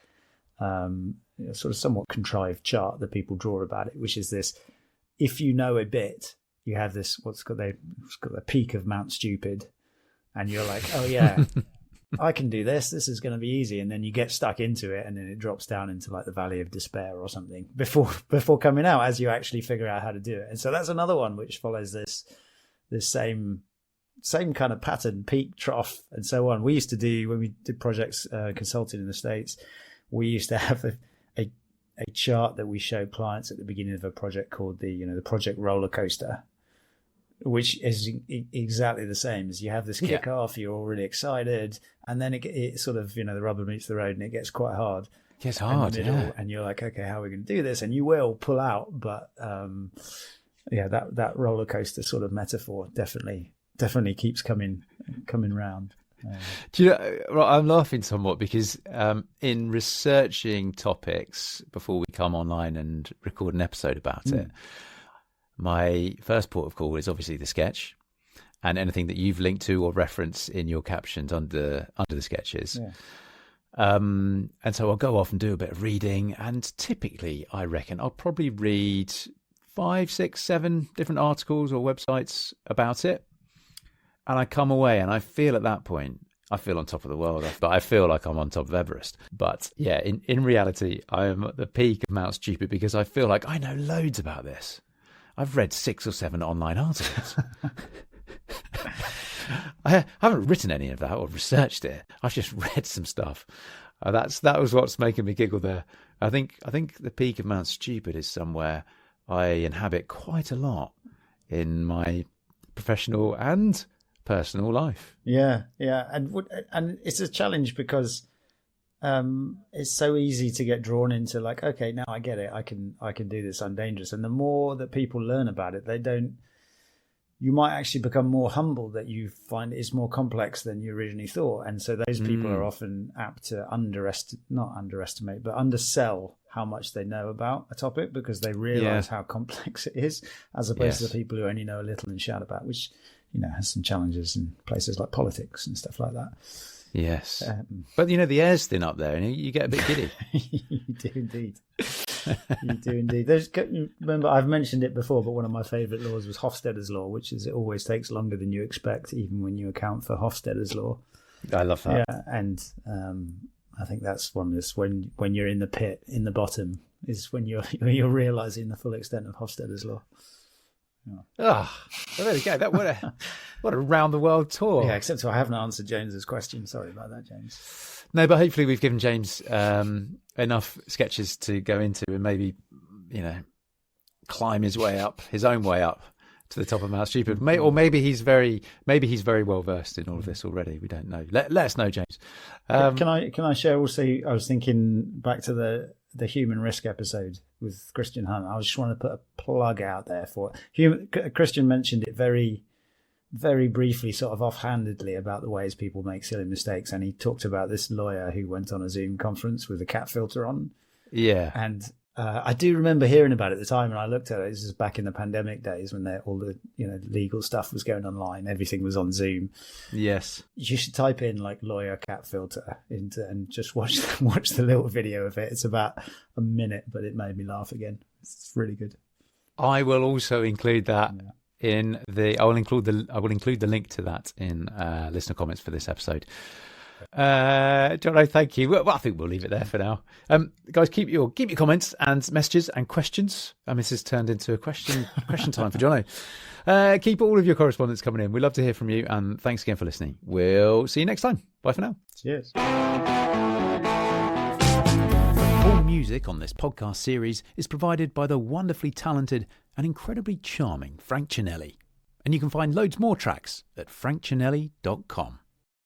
sort of somewhat contrived chart that people draw about it, which is this: if you know a bit, you have this what's called the peak of Mount Stupid, and you're like, oh yeah, I can do this. This is going to be easy, and then you get stuck into it, and then it drops down into like the Valley of Despair or something before coming out, as you actually figure out how to do it. And so that's another one which follows this same kind of pattern, peak, trough, and so on. We used to do, when we did projects consulting in the States, we used to have a chart that we show clients at the beginning of a project called the project roller coaster, which is exactly the same. As you have this kickoff, you're all really excited, and then it sort of, the rubber meets the road and it gets quite hard. It gets hard, and you're like, okay, how are we going to do this? And you will pull out, but that roller coaster sort of metaphor definitely keeps coming round. Do you know, I'm laughing somewhat because in researching topics before we come online and record an episode about it, my first port of call is obviously the sketch and anything that you've linked to or referenced in your captions under the sketches. Yeah. And so I'll go off and do a bit of reading, and typically I reckon I'll probably read 5, 6, 7 different articles or websites about it. And I come away and I feel at that point, I feel on top of the world, but I feel like I'm on top of Everest. But yeah, in reality, I am at the peak of Mount Stupid because I feel like I know loads about this. I've read 6 or 7 online articles. I haven't written any of that or researched it. I've just read some stuff. That was what's making me giggle there. I think the peak of Mount Stupid is somewhere I inhabit quite a lot in my professional and personal life. Yeah, and it's a challenge because it's so easy to get drawn into like, okay, now I get it. I can do this. I'm dangerous. And the more that people learn about it, you might actually become more humble that you find it's more complex than you originally thought. And so those people are often apt to undersell how much they know about a topic because they realize how complex it is, as opposed to the people who only know a little and shout about, which, has some challenges in places like politics and stuff like that. Yes. But, the air's thin up there and you get a bit giddy. You do indeed. You do indeed. Remember, I've mentioned it before, but one of my favourite laws was Hofstadter's law, which is it always takes longer than you expect, even when you account for Hofstadter's law. I love that. Yeah, and I think that's one that's when you're in the pit, in the bottom, is when you're realising the full extent of Hofstadter's law. Well, there we go. What a round the world tour. Yeah, except I haven't answered James's question. Sorry about that, James. No, but hopefully we've given James enough sketches to go into and maybe, climb his own way up to the top of Mount Stupid. Or maybe he's very well versed in all of this already. We don't know. Let us know, James. Can I share also? I was thinking back to the human risk episode with Christian Hunt. I just want to put a plug out there for it. Christian mentioned it very, very briefly, sort of offhandedly, about the ways people make silly mistakes. And he talked about this lawyer who went on a Zoom conference with a cat filter on. Yeah. And I do remember hearing about it at the time, and I looked at it. This is back in the pandemic days when all the legal stuff was going online. Everything was on Zoom. Yes, you should type in like lawyer cat filter and just watch the little video of it. It's about a minute, but it made me laugh again. It's really good. I will also include that in I will include the link to that in listener comments for this episode. Jono, thank you. Well, I think we'll leave it there for now. Guys, keep your comments and messages and questions. This has turned into a question time for Jono. Keep all of your correspondence coming in. We'd love to hear from you, and thanks again for listening. We'll see you next time. Bye for now. Cheers. All music on this podcast series is provided by the wonderfully talented and incredibly charming Franc Cinelli, and you can find loads more tracks at franccinelli.com.